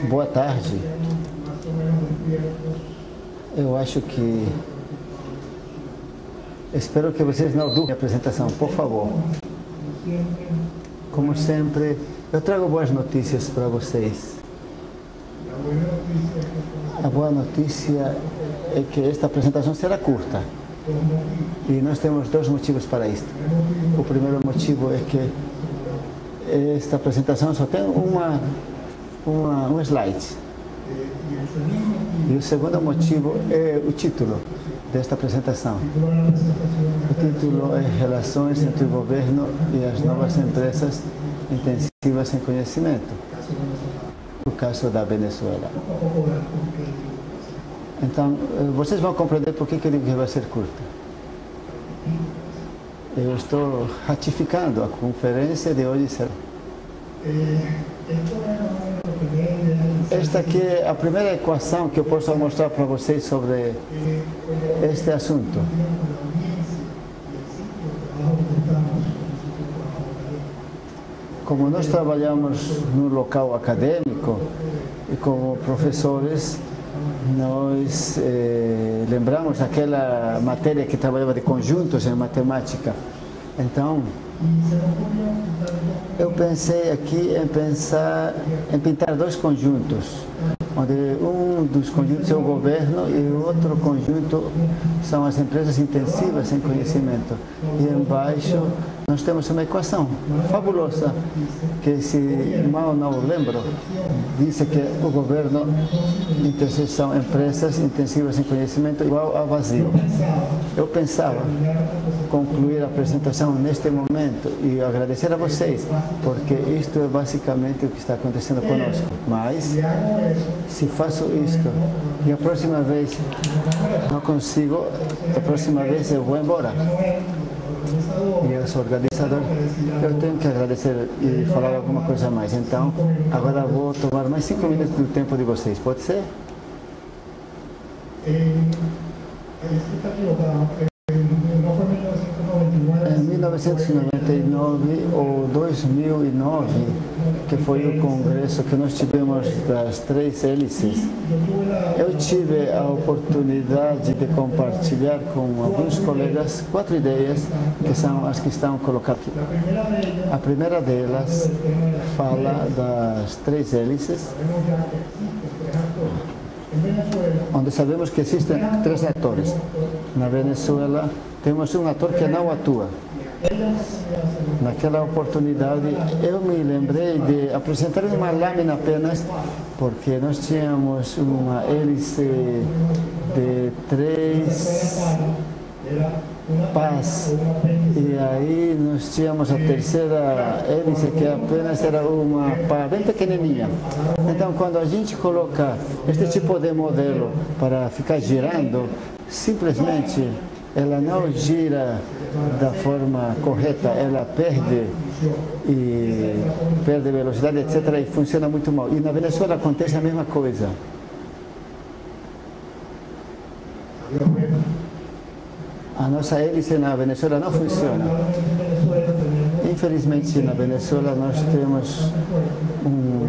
Boa tarde. Eu acho que... Espero que vocês não dubem a apresentação, por favor. Como sempre, eu trago boas notícias para vocês. A boa notícia é que esta apresentação será curta. E nós temos dois motivos para isto. O primeiro motivo é que esta apresentação só tem um slide. E o segundo motivo é o título desta apresentação. O título é Relações entre o Governo e as Novas Empresas Intensivas em Conhecimento. O caso da Venezuela. Então, vocês vão compreender por que eu digo que vai ser curta. Eu estou ratificando a conferência de hoje. Esta aqui é a primeira equação que eu posso mostrar para vocês sobre este assunto. Como nós trabalhamos no local acadêmico e como professores, nós lembramos aquela matéria que trabalhava de conjuntos em matemática. Então, eu pensei aqui em pintar dois conjuntos, onde um dos conjuntos é o governo e o outro conjunto são as empresas intensivas em conhecimento. E embaixo nós temos uma equação fabulosa, que, se mal não lembro, diz que o governo são empresas intensivas em conhecimento igual a vazio. Eu pensava concluir a apresentação neste momento e agradecer a vocês, porque isto é basicamente o que está acontecendo conosco. Mas, se faço isto e a próxima vez não consigo, a próxima vez eu vou embora. E eu sou organizador, eu tenho que agradecer e falar alguma coisa a mais. Então, agora vou tomar mais 5 minutos do tempo de vocês, pode ser? Em 1999 ou 2009, que foi o congresso que nós tivemos das 3 hélices, eu tive a oportunidade de compartilhar com alguns colegas 4 ideias, que são as que estão colocadas aqui. A primeira delas fala das 3 hélices, onde sabemos que existem 3 atores. Na Venezuela temos um ator que não atua. Naquela oportunidade eu me lembrei de apresentar uma lâmina apenas, porque nós tínhamos uma hélice de 3 pás, e aí nós tínhamos a terceira hélice que apenas era uma pá bem pequenininha. Então, quando a gente coloca este tipo de modelo para ficar girando, simplesmente ela não gira da forma correta, ela perde velocidade, etc., e funciona muito mal. E na Venezuela acontece a mesma coisa. A nossa hélice na Venezuela não funciona. Infelizmente, na Venezuela nós temos um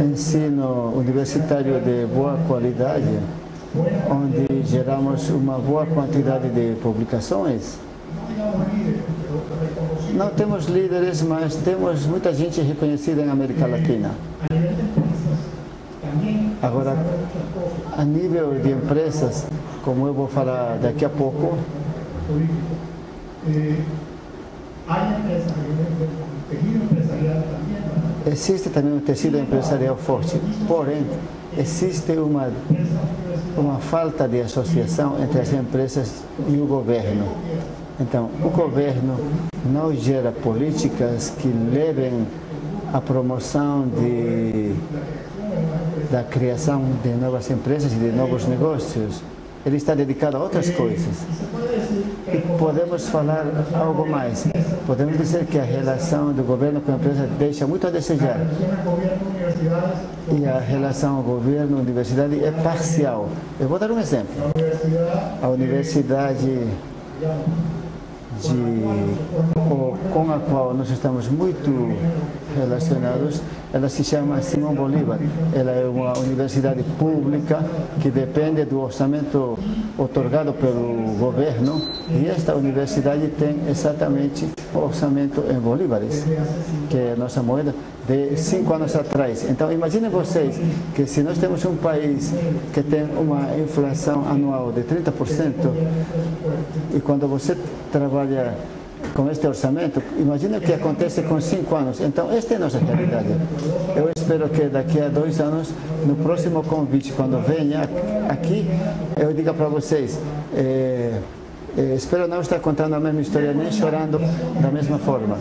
ensino universitário de boa qualidade, onde geramos uma boa quantidade de publicações. Não temos líderes, mas temos muita gente reconhecida em América Latina. Agora, a nível de empresas, como eu vou falar daqui a pouco, existe também um tecido empresarial forte, porém, existe uma falta de associação entre as empresas e o governo. Então, o governo não gera políticas que levem à promoção da criação de novas empresas e de novos negócios. Ele está dedicado a outras coisas. E podemos falar algo mais. Podemos dizer que a relação do governo com a empresa deixa muito a desejar. E a relação governo-universidade é parcial. Eu vou dar um exemplo. A universidade com a qual nós estamos muito relacionados, ela se chama Simão Bolívar. Ela é uma universidade pública que depende do orçamento otorgado pelo governo, e esta universidade tem exatamente o orçamento em bolívares, que é a nossa moeda, de 5 anos atrás. Então, imaginem vocês que se nós temos um país que tem uma inflação anual de 30%, e quando você trabalha com este orçamento, imagina o que acontece com 5 anos. Então, esta é a nossa realidade. Eu espero que daqui a 2 anos, no próximo convite, quando venha aqui, eu diga para vocês, espero não estar contando a mesma história, nem chorando da mesma forma.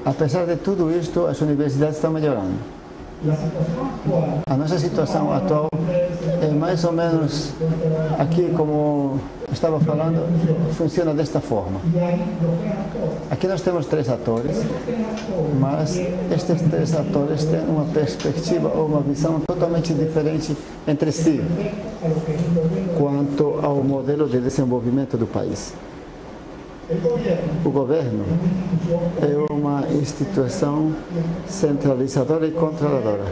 Apesar de tudo isto, as universidades estão melhorando. A nossa situação atual é mais ou menos, aqui como estava falando, funciona desta forma. Aqui nós temos 3 atores, mas estes 3 atores têm uma perspectiva ou uma visão totalmente diferente entre si quanto ao modelo de desenvolvimento do país. O governo é uma instituição centralizadora e controladora.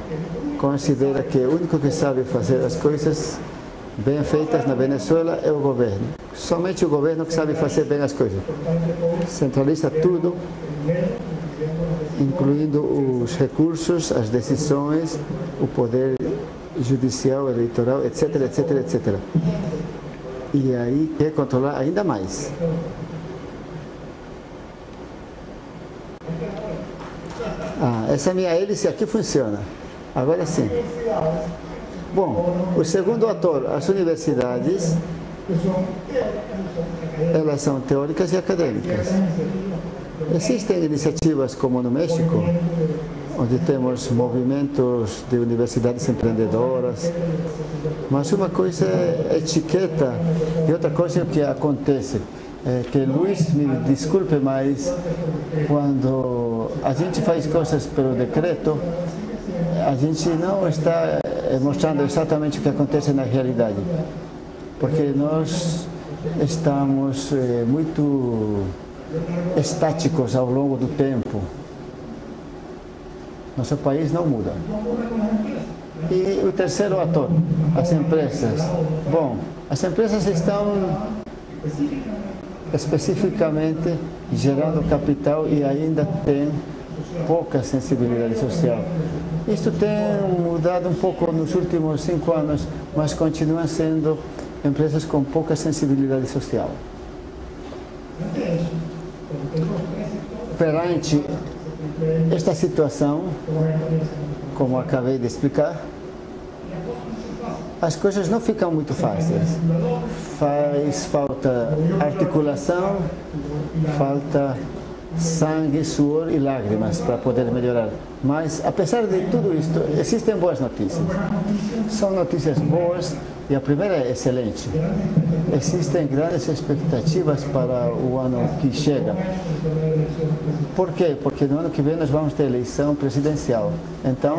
Considera que o único que sabe fazer as coisas bem feitas na Venezuela é o governo. Somente o governo que sabe fazer bem as coisas. Centraliza tudo, incluindo os recursos, as decisões, o poder judicial, eleitoral, etc, etc, etc. E aí quer controlar ainda mais. Essa minha hélice aqui funciona. Agora sim. Bom, o segundo ator, as universidades, elas são teóricas e acadêmicas. Existem iniciativas como no México, onde temos movimentos de universidades empreendedoras, mas uma coisa é etiqueta e outra coisa é o que acontece. Que Luiz me desculpe, mas quando a gente faz coisas pelo decreto, a gente não está mostrando exatamente o que acontece na realidade, porque nós estamos muito estáticos ao longo do tempo. Nosso país não muda. E o terceiro ator, as empresas. Bom, as empresas estão especificamente gerando capital e ainda tem pouca sensibilidade social. Isto tem mudado um pouco nos últimos 5 anos, mas continuam sendo empresas com pouca sensibilidade social. Perante esta situação, como acabei de explicar, as coisas não ficam muito fáceis. Faz falta articulação, falta sangue, suor e lágrimas para poder melhorar. Mas, apesar de tudo isto, existem boas notícias. São notícias boas e a primeira é excelente. Existem grandes expectativas para o ano que chega. Por quê? Porque no ano que vem nós vamos ter eleição presidencial. Então,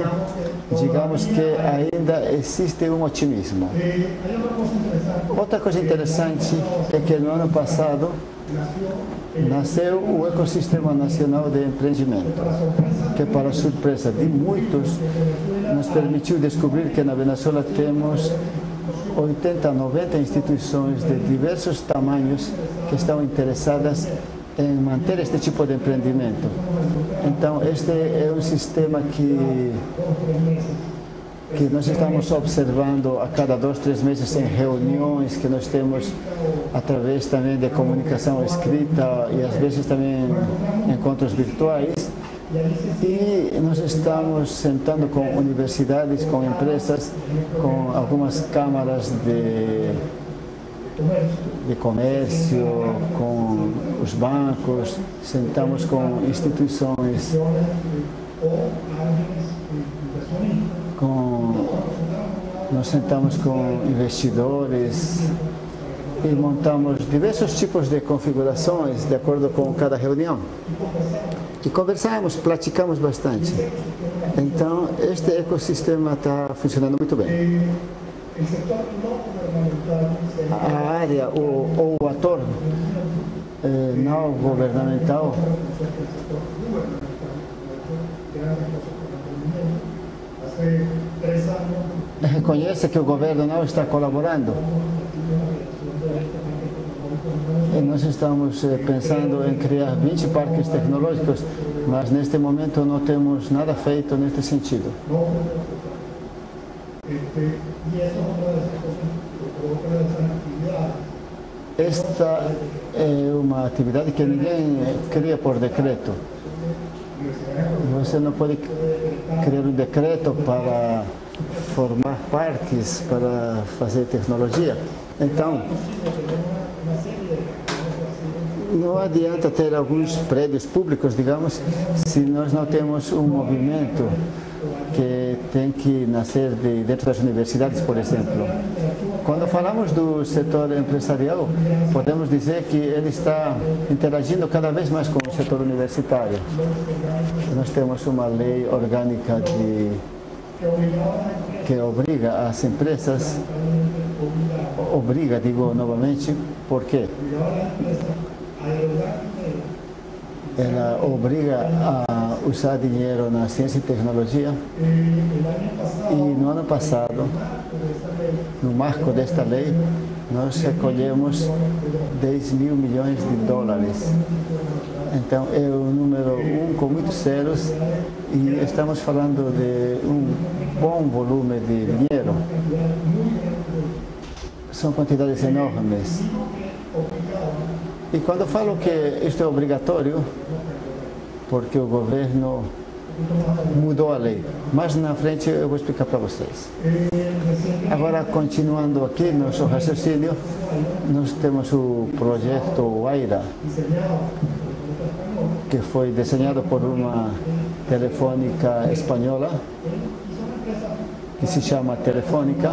digamos que ainda existe um otimismo. Outra coisa interessante é que no ano passado nasceu o Ecossistema Nacional de Empreendimento, que, para surpresa de muitos, nos permitiu descobrir que na Venezuela temos 80, 90 instituições de diversos tamanhos que estão interessadas em manter este tipo de empreendimento. Então, este é um sistema que nós estamos observando a cada 2, 3 meses em reuniões que nós temos através também de comunicação escrita e às vezes também encontros virtuais. E nós estamos sentando com universidades, com empresas, com algumas câmaras de comércio, com os bancos, sentamos com instituições, nós sentamos com investidores e montamos diversos tipos de configurações de acordo com cada reunião. E conversamos, praticamos bastante. Então, este ecossistema está funcionando muito bem. a área ou o ator não governamental reconhece que o governo não está colaborando. E nós estamos pensando em criar 20 parques tecnológicos, mas neste momento não temos nada feito neste sentido. Esta é uma atividade que ninguém cria por decreto. Você não pode criar um decreto para formar parques, para fazer tecnologia. Então, não adianta ter alguns prédios públicos, digamos, se nós não temos um movimento que tem que nascer dentro das universidades, por exemplo. Quando falamos do setor empresarial, podemos dizer que ele está interagindo cada vez mais com o setor universitário. Nós temos uma lei orgânica que obriga as empresas, digo novamente, por quê? Ela obriga a usar dinheiro na ciência e tecnologia, e no ano passado, no marco desta lei, nós recolhemos 10 mil milhões de dólares. Então é um número com muitos zeros, e estamos falando de um bom volume de dinheiro. São quantidades enormes. E quando eu falo que isto é obrigatório, porque o governo mudou a lei, mas na frente eu vou explicar para vocês. Agora, continuando aqui nosso raciocínio, nós temos o projeto AIRA, que foi desenhado por uma telefônica espanhola, que se chama Telefónica,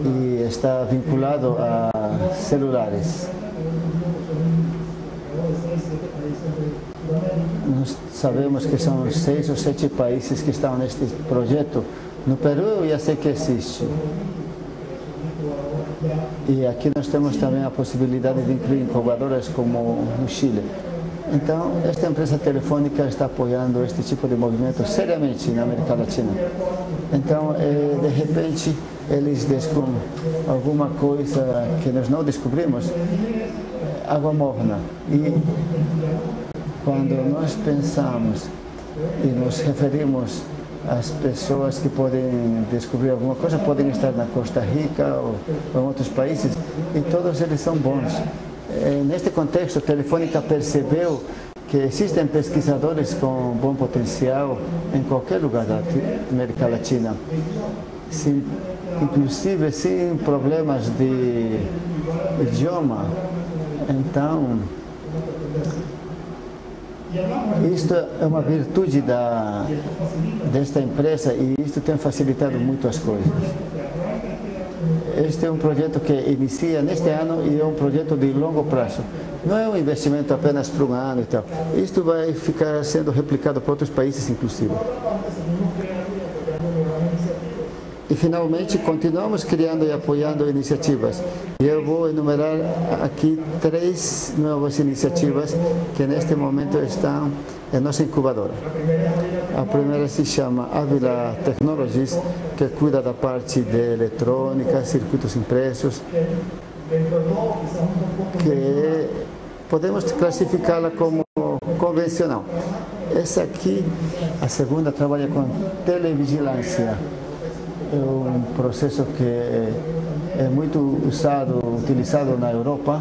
e está vinculado a celulares. Nós sabemos que são 6 ou 7 países que estão neste projeto. No Peru eu já sei que existe. E aqui nós temos também a possibilidade de incluir incubadoras como no Chile. Então, esta empresa telefônica está apoiando este tipo de movimento seriamente na América Latina. Então, de repente, eles descobrem alguma coisa que nós não descobrimos, água morna. E quando nós pensamos e nos referimos às pessoas que podem descobrir alguma coisa, podem estar na Costa Rica ou em outros países, e todos eles são bons. Neste contexto, a Telefônica percebeu que existem pesquisadores com bom potencial em qualquer lugar da América Latina, inclusive sem problemas de idioma. Então, isto é uma virtude desta empresa, e isto tem facilitado muito as coisas. Este é um projeto que inicia neste ano e é um projeto de longo prazo. Não é um investimento apenas para um ano e tal. Isto vai ficar sendo replicado para outros países, inclusive. E, finalmente, continuamos criando e apoiando iniciativas. E eu vou enumerar aqui 3 novas iniciativas que, neste momento, estão em nossa incubadora. A primeira se chama Avila Technologies, que cuida da parte de eletrônica, circuitos impressos, que podemos classificá-la como convencional. Essa aqui, a segunda, trabalha com televigilância. É um processo que é muito utilizado na Europa,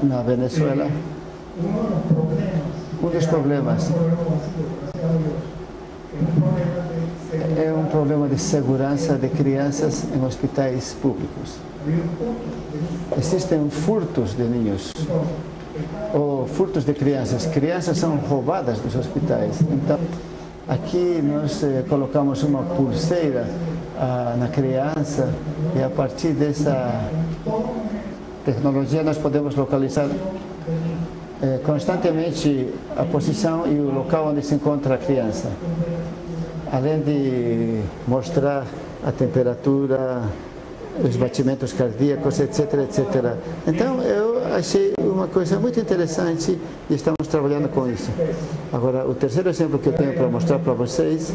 na Venezuela. Um dos problemas é um problema de segurança de crianças em hospitais públicos. Existem furtos de ninhos ou furtos de crianças. Crianças são roubadas dos hospitais. Então, aqui nós colocamos uma pulseira na criança, e a partir dessa tecnologia nós podemos localizar constantemente a posição e o local onde se encontra a criança. além de mostrar a temperatura, os batimentos cardíacos, etc, etc. Então, eu achei uma coisa muito interessante e estamos trabalhando com isso. Agora, o terceiro exemplo que eu tenho para mostrar para vocês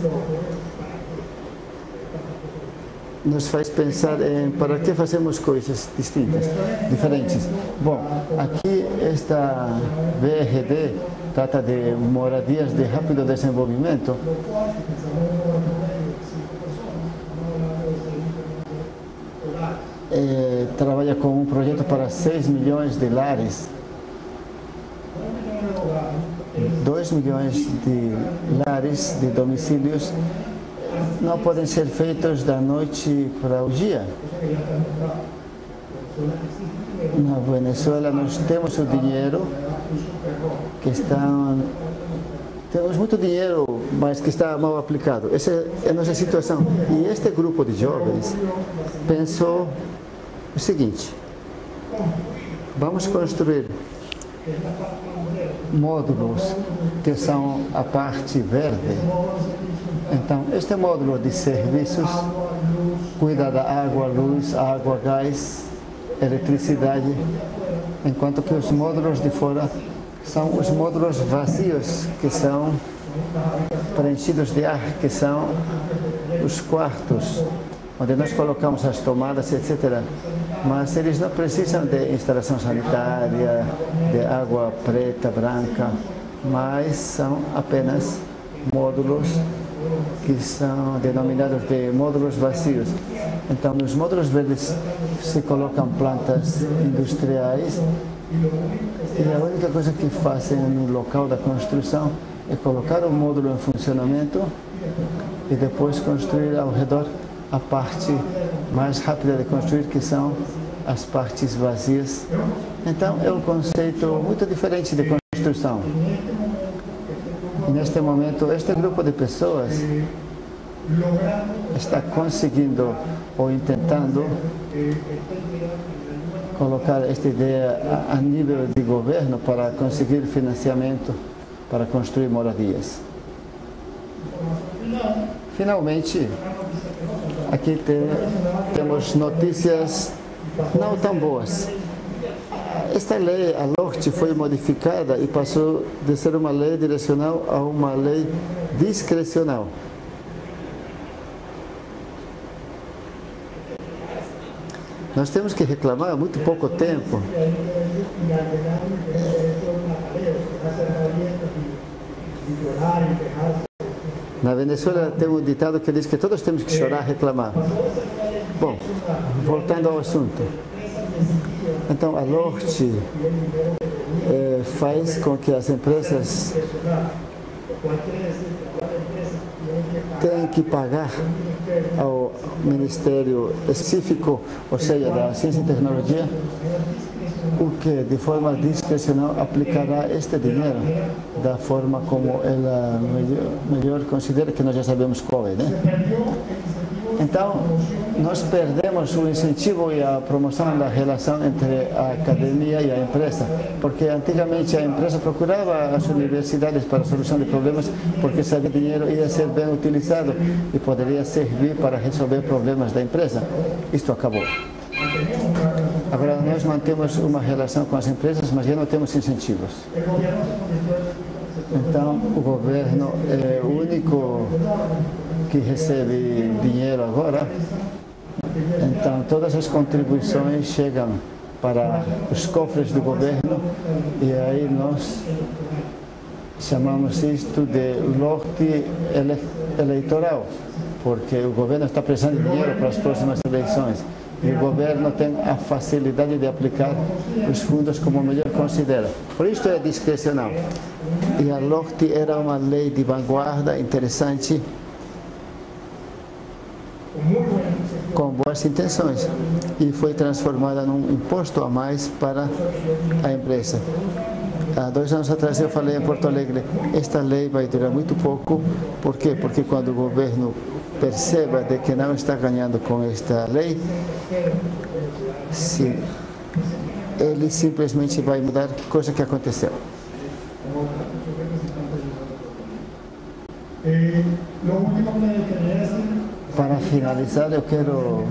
nos faz pensar em para que fazemos coisas distintas, diferentes. Bom, aqui esta BRD trata de moradias de rápido desenvolvimento. Trabalha com um projeto para 6 milhões de lares. 2 milhões de lares, de domicílios, não podem ser feitos da noite para o dia. Na Venezuela nós temos o dinheiro temos muito dinheiro, mas que está mal aplicado. Essa é a nossa situação. E este grupo de jovens pensou o seguinte: vamos construir módulos que são a parte verde. Então, este módulo de serviços cuida da água, luz, água, gás, eletricidade, enquanto que os módulos de fora são os módulos vazios, que são preenchidos de ar, que são os quartos, onde nós colocamos as tomadas, etc. Mas eles não precisam de instalação sanitária, de água preta, branca, mas são apenas módulos que são denominados de módulos vazios. Então, nos módulos verdes se colocam plantas industriais e a única coisa que fazem no local da construção é colocar o módulo em funcionamento e depois construir ao redor a parte mais rápida de construir, que são as partes vazias. Então, é um conceito muito diferente de construção. E neste momento, este grupo de pessoas está conseguindo ou tentando colocar esta ideia a nível de governo para conseguir financiamento para construir moradias. Finalmente, aqui temos notícias não tão boas. Esta lei, a LORTE, foi modificada e passou de ser uma lei direcional a uma lei discrecional. Nós temos que reclamar há muito pouco tempo. Na Venezuela tem um ditado que diz que todos temos que chorar e reclamar. Bom, voltando ao assunto. Então, a LORTE faz com que as empresas tenham que pagar ao Ministério específico, ou seja, da Ciência e Tecnologia, o que de forma discrecional aplicará este dinheiro da forma como ela melhor considera, que nós já sabemos qual é, né? Então, nós perdemos o incentivo e a promoção da relação entre a academia e a empresa, porque antigamente a empresa procurava as universidades para a solução de problemas, porque sabia que o dinheiro ia ser bem utilizado e poderia servir para resolver problemas da empresa. Isto acabou. Agora nós mantemos uma relação com as empresas, mas já não temos incentivos. Então, o governo é o único que recebe dinheiro agora. Então, todas as contribuições chegam para os cofres do governo e aí nós chamamos isto de LORTE eleitoral, porque o governo está precisando de dinheiro para as próximas eleições. E o governo tem a facilidade de aplicar os fundos como melhor considera. Por isso é discrecional. E a LORTE era uma lei de vanguarda, interessante, com boas intenções, e foi transformada num imposto a mais para a empresa. Há 2 anos atrás eu falei em Porto Alegre, esta lei vai durar muito pouco. Por quê? Porque quando o governo perceba de que não está ganhando com esta lei, ele simplesmente vai mudar, coisa que aconteceu. Para finalizar, eu quero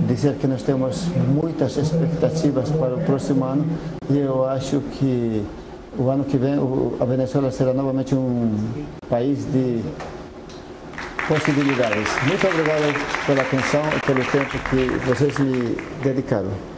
dizer que nós temos muitas expectativas para o próximo ano e eu acho que o ano que vem a Venezuela será novamente um país de possibilidades. Muito obrigado pela atenção e pelo tempo que vocês me dedicaram.